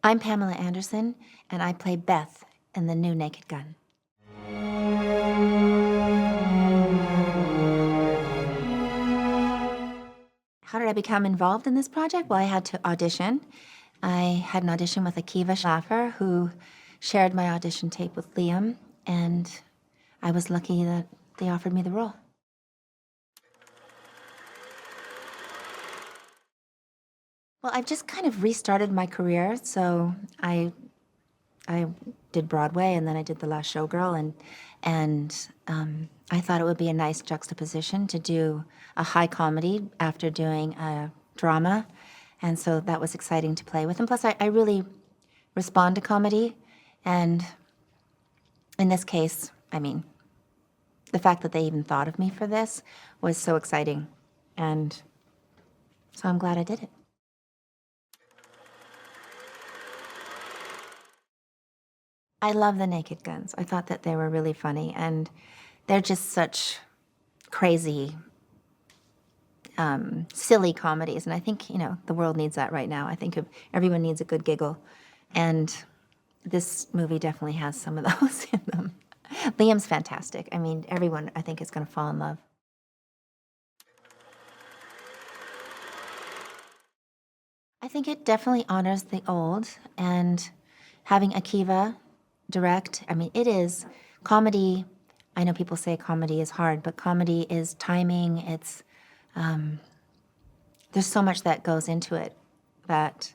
I'm Pamela Anderson, and I play Beth in the new Naked Gun. How did I become involved in this project? Well, I had to audition. I had an audition with Akiva Schaffer, who shared my audition tape with Liam, and I was lucky that they offered me the role. Well, I've just kind of restarted my career, so I did Broadway, and then I did The Last Showgirl, and I thought it would be a nice juxtaposition to do a high comedy after doing a drama, and so that was exciting to play with. And plus, I really respond to comedy, and in this case, I mean, the fact that they even thought of me for this was so exciting, and so I'm glad I did it. I love the Naked Guns. I thought that they were really funny, and they're just such crazy, silly comedies. And I think, you know, the world needs that right now. I think everyone needs a good giggle. And this movie definitely has some of those in them. Liam's fantastic. I mean, everyone, I think, is going to fall in love. I think it definitely honors the old, and having Akiva direct, I mean, it is comedy. I know people say comedy is hard, but comedy is timing. It's, there's so much that goes into it that,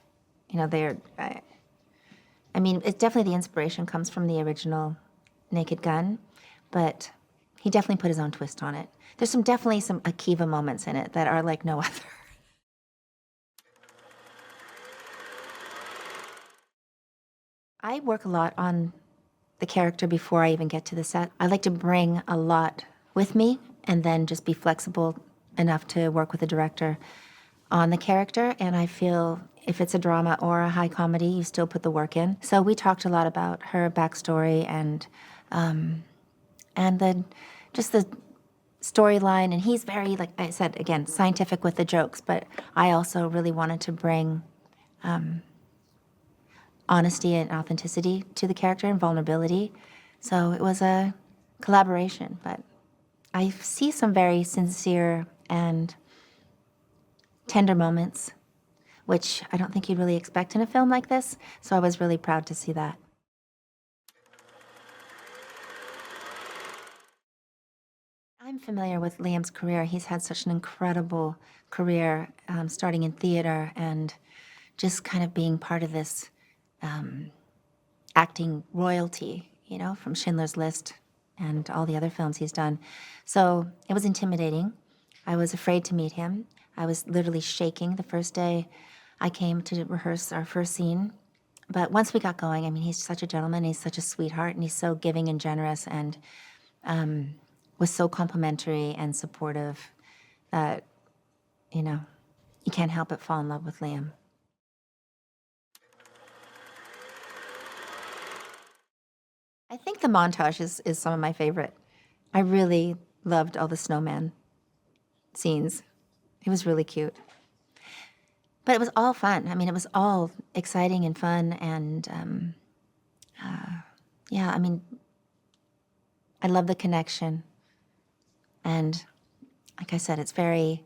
you know, I mean, it's definitely the inspiration comes from the original Naked Gun, but he definitely put his own twist on it. There's definitely some Akiva moments in it that are like no other. I work a lot on the character before I even get to the set. I like to bring a lot with me and then just be flexible enough to work with the director on the character. And I feel if it's a drama or a high comedy, you still put the work in. So we talked a lot about her backstory and just the storyline. And he's very, like I said, again, scientific with the jokes, but I also really wanted to bring honesty and authenticity to the character and vulnerability. So it was a collaboration, but I see some very sincere and tender moments, which I don't think you'd really expect in a film like this, so I was really proud to see that. I'm familiar with Liam's career. He's had such an incredible career, starting in theater and just kind of being part of this acting royalty, you know, from Schindler's List and all the other films he's done. So it was intimidating. I was afraid to meet him. I was literally shaking the first day I came to rehearse our first scene. But once we got going, I mean, he's such a gentleman, he's such a sweetheart, and he's so giving and generous, and was so complimentary and supportive that, you know, you can't help but fall in love with Liam. I think the montage is some of my favorite. I really loved all the snowman scenes. It was really cute. But it was all fun. I mean, it was all exciting and fun, and yeah, I mean, I love the connection. And like I said, it's very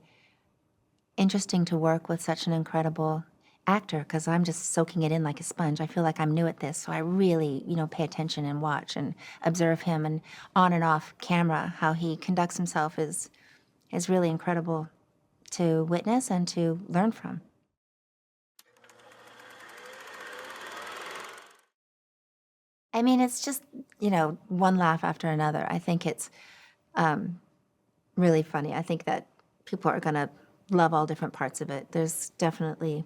interesting to work with such an incredible actor because I'm just soaking it in like a sponge. I feel like I'm new at this, so I really, you know, pay attention and watch and observe him, and on and off camera, how he conducts himself is really incredible to witness and to learn from. I mean, it's just, you know, one laugh after another. I think it's really funny. I think that people are going to love all different parts of it. There's definitely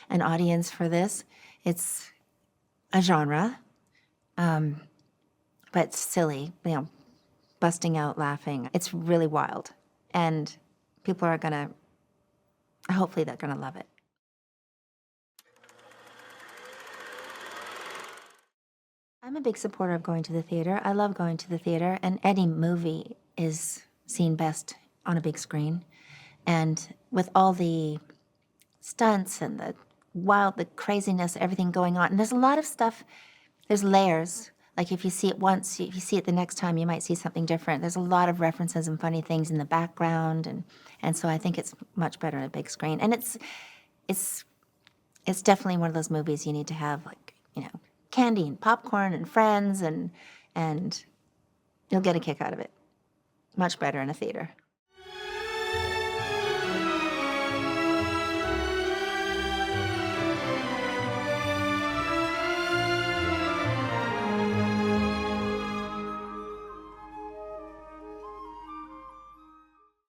an audience for this. It's a genre, but silly, you know, busting out laughing. It's really wild. And people are going to, hopefully they're going to love it. I'm a big supporter of going to the theater. I love going to the theater, and any movie is seen best on a big screen. And with all the stunts and the wild, the craziness, everything going on. And there's a lot of stuff, there's layers. Like if you see it once, if you see it the next time, you might see something different. There's a lot of references and funny things in the background, and so I think it's much better on a big screen. And it's definitely one of those movies you need to have, like, candy and popcorn and friends, and you'll get a kick out of it. Much better in a theater.